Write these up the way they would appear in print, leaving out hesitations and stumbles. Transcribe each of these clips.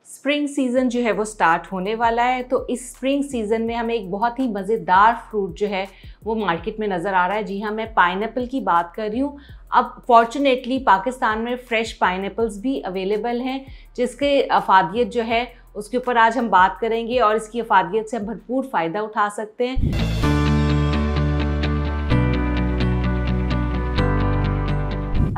Spring season जो है वो स्टार्ट होने वाला है। तो इस स्प्रिंग सीज़न में हमें एक बहुत ही मज़ेदार फ्रूट जो है वो मार्केट में नज़र आ रहा है। जी हाँ, मैं पाइनएप्पल की बात कर रही हूँ। अब फॉर्चुनेटली पाकिस्तान में फ़्रेश पाइनएप्पल्स भी अवेलेबल हैं, जिसके अफादियत जो है उसके ऊपर आज हम बात करेंगे और इसकी अफादियत से हम भरपूर फ़ायदा उठा सकते हैं।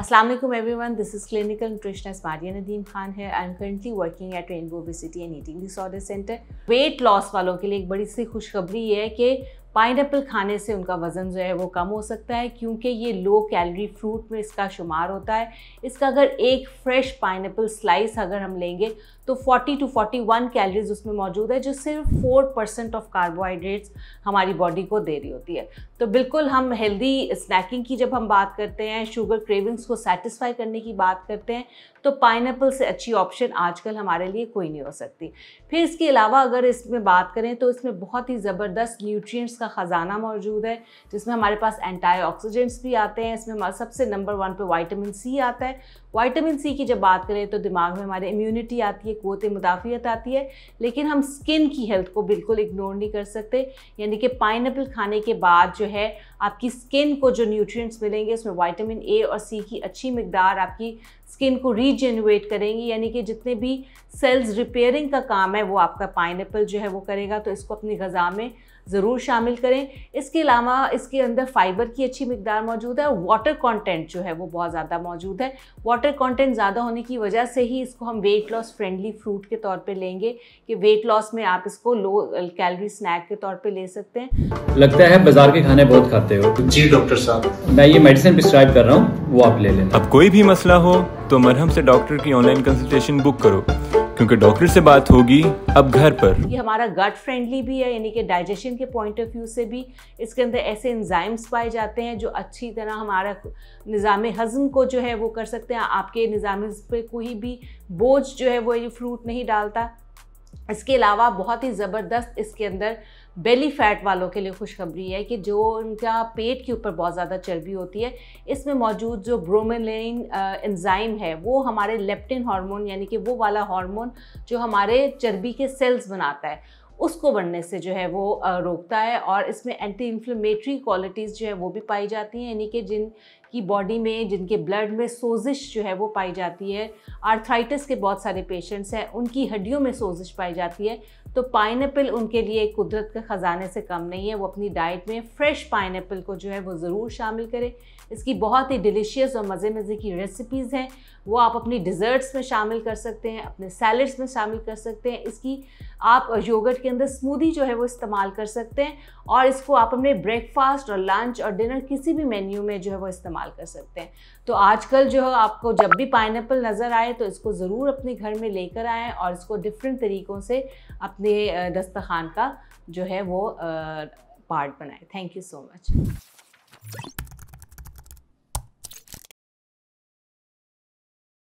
Assalamu alaikum everyone, this is clinical nutritionist Maria Nadeem Khan here. I am currently working at Rainbow Obesity and Eating Disorder Center. Weight loss वालों के लिए एक बड़ी सी खुशखबरी है कि पाइनएप्पल खाने से उनका वज़न जो है वो कम हो सकता है, क्योंकि ये लो कैलोरी फ्रूट में इसका शुमार होता है। इसका अगर एक फ्रेश पाइनएप्पल स्लाइस अगर हम लेंगे तो 40 to 41 कैलोरीज उसमें मौजूद है, जो सिर्फ 4% ऑफ कार्बोहाइड्रेट्स हमारी बॉडी को दे रही होती है। तो बिल्कुल हम हेल्दी स्नैकिंग की जब हम बात करते हैं, शुगर क्रेविंग्स को सेटिस्फाई करने की बात करते हैं, तो पाइनएप्पल से अच्छी ऑप्शन आजकल हमारे लिए कोई नहीं हो सकती। फिर इसके अलावा अगर इसमें बात करें तो इसमें बहुत ही ज़बरदस्त न्यूट्रिएंट्स का ख़जाना मौजूद है, जिसमें हमारे पास एंटीऑक्सीडेंट्स भी आते हैं। इसमें सबसे नंबर 1 पे विटामिन सी आता है। विटामिन सी की जब बात करें तो दिमाग में हमारे इम्यूनिटी आती है, क़ुव्वत मुदाफ़ियत आती है, लेकिन हम स्किन की हेल्थ को बिल्कुल इग्नोर नहीं कर सकते। यानी कि पाइनएप्पल खाने के बाद जो है आपकी स्किन को जो न्यूट्रिएंट्स मिलेंगे उसमें विटामिन ए और सी की अच्छी मिकदार आपकी स्किन को रीजेनरेट करेंगी। यानी कि जितने भी सेल्स रिपेयरिंग का काम है वो आपका पाइनएप्पल जो है वो करेगा। तो इसको अपनी ग़िज़ा में ज़रूर शामिल करें। इसके अलावा इसके अंदर फाइबर की अच्छी मिकदार मौजूद है और वाटर कंटेंट जो है वो बहुत ज़्यादा मौजूद है। वाटर कंटेंट ज़्यादा होने की वजह से ही इसको हम वेट लॉस फ्रेंडली फ्रूट के तौर पे लेंगे कि वेट लॉस में आप इसको लो कैलोरी स्नैक के तौर पे ले सकते हैं। लगता है बाजार के खाने बहुत खाते हो। जी डॉक्टर साहब, मैं ये मेडिसिन प्रिस्क्राइब कर रहा हूँ, वो आप ले लें। अब कोई भी मसला हो तो मरहम से डॉक्टर की ऑनलाइन कंसल्टेशन बुक करो, क्योंकि डॉक्टर से बात होगी अब घर पर। ये हमारा गट फ्रेंडली भी है, यानी कि डाइजेशन के पॉइंट ऑफ व्यू से भी इसके अंदर ऐसे एंजाइम्स पाए जाते हैं जो अच्छी तरह हमारा निज़ाम हज़म को जो है वो कर सकते हैं। आपके निज़ाम पे कोई भी बोझ जो है वो ये फ्रूट नहीं डालता। इसके अलावा बहुत ही ज़बरदस्त इसके अंदर बेली फैट वालों के लिए खुशखबरी है कि जो उनका पेट के ऊपर बहुत ज़्यादा चर्बी होती है, इसमें मौजूद जो ब्रोमेलाइन एंजाइम है वो हमारे लेप्टिन हार्मोन, यानी कि वो वाला हार्मोन जो हमारे चर्बी के सेल्स बनाता है, उसको बनने से जो है वो रोकता है। और इसमें एंटी इन्फ्लेमेटरी क्वालिटीज़ जो है वो भी पाई जाती हैं, यानी कि जिनकी बॉडी में, जिनके ब्लड में सोजिश जो है वो पाई जाती है। आर्थराइटिस के बहुत सारे पेशेंट्स हैं, उनकी हड्डियों में सोजिश पाई जाती है, तो पाइनएप्पल उनके लिए कुदरत के ख़जाने से कम नहीं है। वो अपनी डाइट में फ़्रेश पाइनएप्पल को जो है वो ज़रूर शामिल करें। इसकी बहुत ही डिलीशियस और मज़े की रेसिपीज़ हैं, वो आप अपनी डिज़र्ट्स में शामिल कर सकते हैं, अपने सैलड्स में शामिल कर सकते हैं। इसकी आप योगर्ट के अंदर स्मूदी जो है वो इस्तेमाल कर सकते हैं, और इसको आप अपने ब्रेकफास्ट और लंच और डिनर किसी भी मेन्यू में जो है वो इस्तेमाल कर सकते हैं। तो आजकल जो है आपको जब भी पाइनएप्पल नज़र आए तो इसको ज़रूर अपने घर में लेकर आएँ और इसको डिफरेंट तरीक़ों से अपने दस्तरखान का जो है वो पार्ट बनाएं। Thank you so much.